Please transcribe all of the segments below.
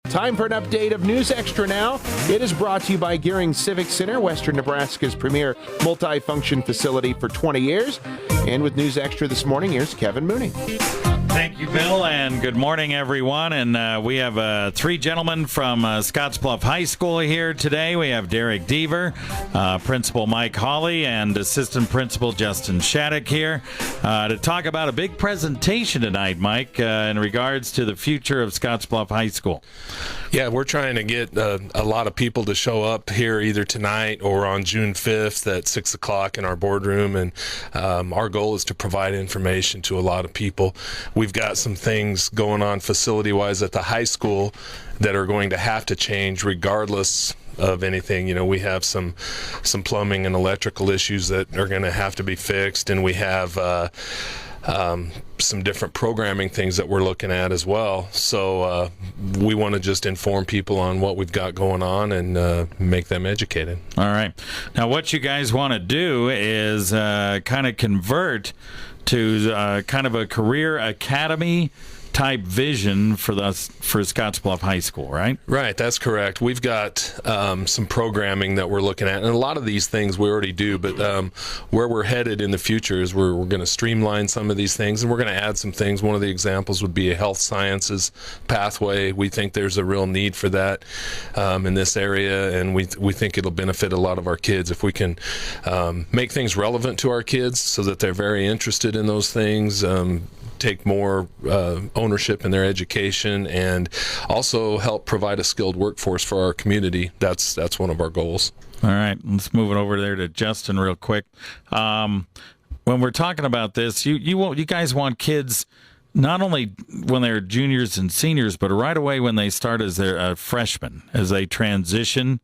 Time for an update of News Extra now. It is brought to you by Gearing Civic Center, Western Nebraska's premier multi-function facility for 20 years. And with News Extra this morning, here's Kevin Mooney. Thank you, Bill, and good morning, everyone. And we have three gentlemen from Scottsbluff High School here today. We have Derek Deaver, Principal Mike Halley, and Assistant Principal Justin Shaddick here to talk about a big presentation tonight, Mike, in regards to the future of Scottsbluff High School. Yeah, we're trying to get a lot of people to show up here either tonight or on June 5th at 6 o'clock in our boardroom, and our goal is to provide information to a lot of people. We've got some things going on facility-wise at the high school that are going to have to change regardless of anything. You know, we have some plumbing and electrical issues that are going to have to be fixed, and we have some different programming things that we're looking at as well. So we want to just inform people on what we've got going on and make them educated. All right. Now, what you guys want to do is kind of convert to kind of a career academy type vision for Scottsbluff High School, right? Right, that's correct. We've got some programming that we're looking at, and a lot of these things we already do, but where we're headed in the future is we're going to streamline some of these things, and we're going to add some things. One of the examples would be a health sciences pathway. We think there's a real need for that in this area, and we think it'll benefit a lot of our kids if we can make things relevant to our kids so that they're very interested in those things, take more ownership in their education, and also help provide a skilled workforce for our community. That's one of our goals. All right, let's move it over there to Justin real quick. When we're talking about this, you guys want kids not only when they're juniors and seniors, but right away when they start as their freshmen, as they transition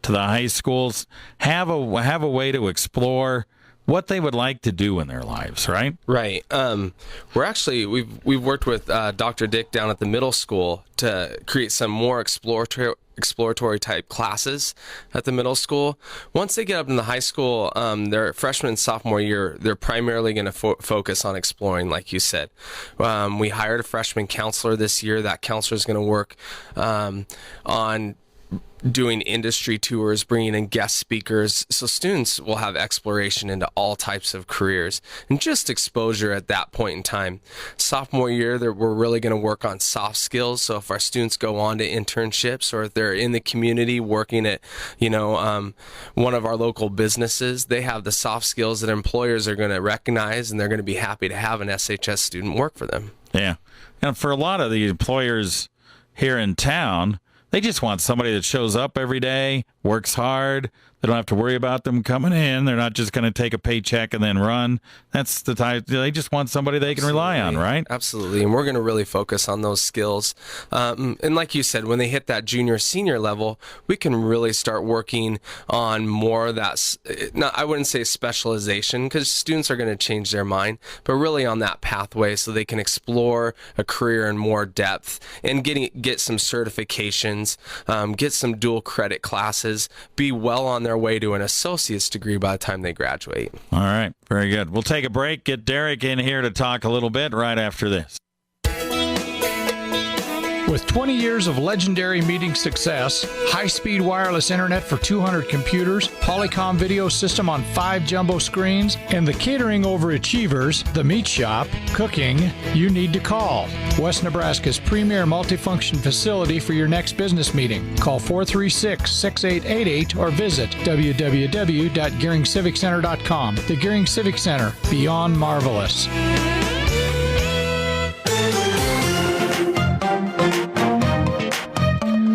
to the high schools, have a way to explore what they would like to do in their lives, right? Right. We've worked with Dr. Dick down at the middle school to create some more exploratory type classes at the middle school. Once they get up in the high school, their freshman and sophomore year, they're primarily going to focus on exploring, like you said. We hired a freshman counselor this year. That counselor is going to work on doing industry tours, bringing in guest speakers, so students will have exploration into all types of careers and just exposure at that point in time. Sophomore year, we're really going to work on soft skills. So if our students go on to internships, or if they're in the community working at, one of our local businesses, they have the soft skills that employers are going to recognize, and they're going to be happy to have an SHS student work for them. Yeah. And for a lot of the employers here in town, they just want somebody that shows up every day, works hard. They don't have to worry about them coming in. They're not just going to take a paycheck and then run. That's the type. They just want somebody they can rely on, right? Absolutely. And we're going to really focus on those skills. And like you said, when they hit that junior, senior level, we can really start working on more of that. I wouldn't say specialization, because students are going to change their mind, but really on that pathway so they can explore a career in more depth and get some certifications, get some dual credit classes, be well on their way to an associate's degree by the time they graduate. All right, very good. We'll take a break, get Derek in here to talk a little bit right after this. With 20 years of legendary meeting success, high-speed wireless internet for 200 computers, Polycom video system on 5 jumbo screens, and the catering overachievers, the meat shop, cooking, you need to call West Nebraska's premier multifunction facility for your next business meeting. Call 436-6888 or visit www.gearingciviccenter.com. The Gearing Civic Center, beyond marvelous.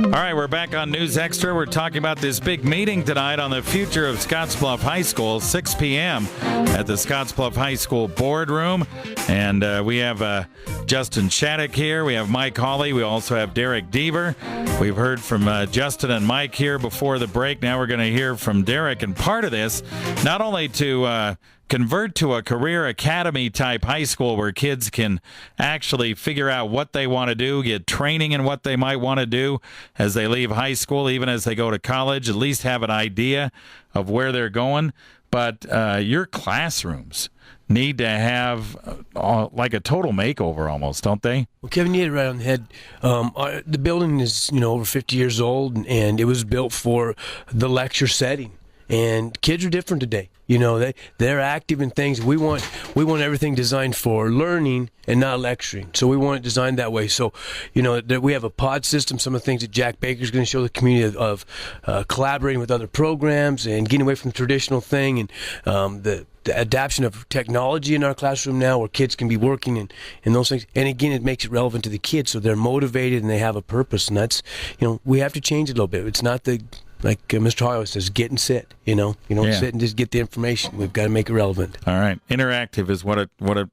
All right, we're back on News Extra. We're talking about this big meeting tonight on the future of Scottsbluff High School, 6 p.m. at the Scottsbluff High School Board Room. And we have Justin Shaddick here. We have Mike Halley. We also have Derek Deaver. We've heard from Justin and Mike here before the break. Now we're going to hear from Derek. And part of this, not only to convert to a career academy type high school where kids can actually figure out what they want to do, get training in what they might want to do as they leave high school, even as they go to college, at least have an idea of where they're going. But your classrooms, need to have like a total makeover almost, don't they? Well, Kevin, you hit it right on the head. The building is, over 50 years old, and it was built for the lecture setting. And kids are different today. They're active in things. We want everything designed for learning and not lecturing. So we want it designed that way. So, we have a pod system. Some of the things that Jack Baker's going to show the community of collaborating with other programs and getting away from the traditional thing, and the adaptation of technology in our classroom now, where kids can be working and those things. And again, it makes it relevant to the kids, so they're motivated and they have a purpose. And that's, we have to change it a little bit. It's not like Mr. Hoyle says, get and sit. You don't sit and just get the information. We've got to make it relevant. All right. Interactive is what it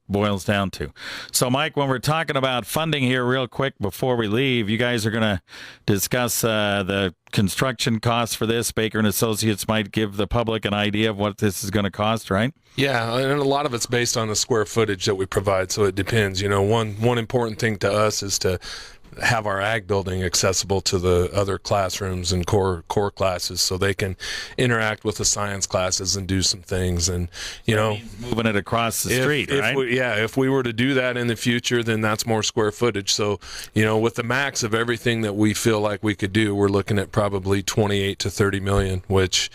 boils down to. So, Mike, when we're talking about funding here real quick before we leave, you guys are going to discuss the construction costs for this. Baker and Associates might give the public an idea of what this is going to cost, right? Yeah, and a lot of it's based on the square footage that we provide, so it depends. One important thing to us is to have our ag building accessible to the other classrooms and core classes, so they can interact with the science classes and do some things. And moving it across the street, right? If we were to do that in the future, then that's more square footage. So with the max of everything that we feel like we could do, we're looking at probably 28 to 30 million, which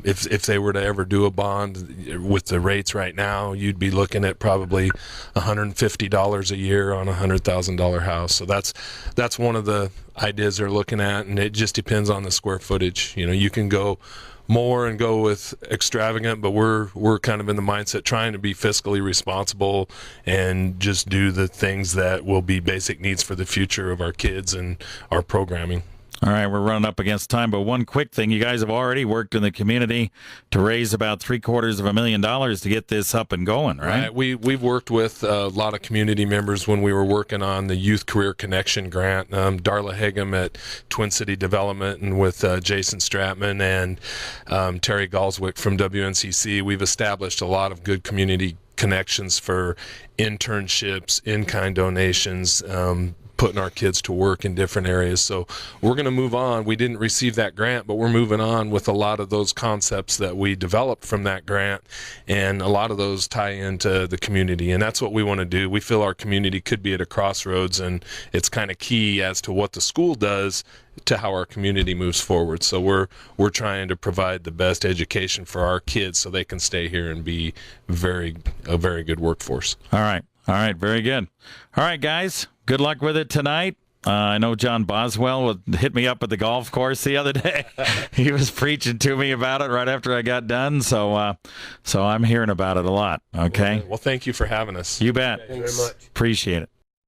if they were to ever do a bond with the rates right now, you'd be looking at probably $150 a year on a $100,000 house. So that's one of the ideas they're looking at, and it just depends on the square footage. You can go more and go with extravagant, but we're kind of in the mindset trying to be fiscally responsible and just do the things that will be basic needs for the future of our kids and our programming. All right, we're running up against time, but one quick thing. You guys have already worked in the community to raise about $750,000 to get this up and going, right? We've worked with a lot of community members when we were working on the Youth Career Connection Grant. Darla Hagum at Twin City Development, and with Jason Stratman and Terry Galswick from WNCC. We've established a lot of good community connections for internships, in-kind donations, putting our kids to work in different areas. So we're going to move on. We didn't receive that grant, but we're moving on with a lot of those concepts that we developed from that grant, and a lot of those tie into the community, and that's what we want to do. We feel our community could be at a crossroads, and it's kind of key as to what the school does to how our community moves forward. So we're trying to provide the best education for our kids so they can stay here and be a very good workforce. All right, very good. All right, guys. Good luck with it tonight. I know John Boswell hit me up at the golf course the other day. He was preaching to me about it right after I got done. So I'm hearing about it a lot. Okay. Well, thank you for having us. You bet. Thank you very much. Appreciate it.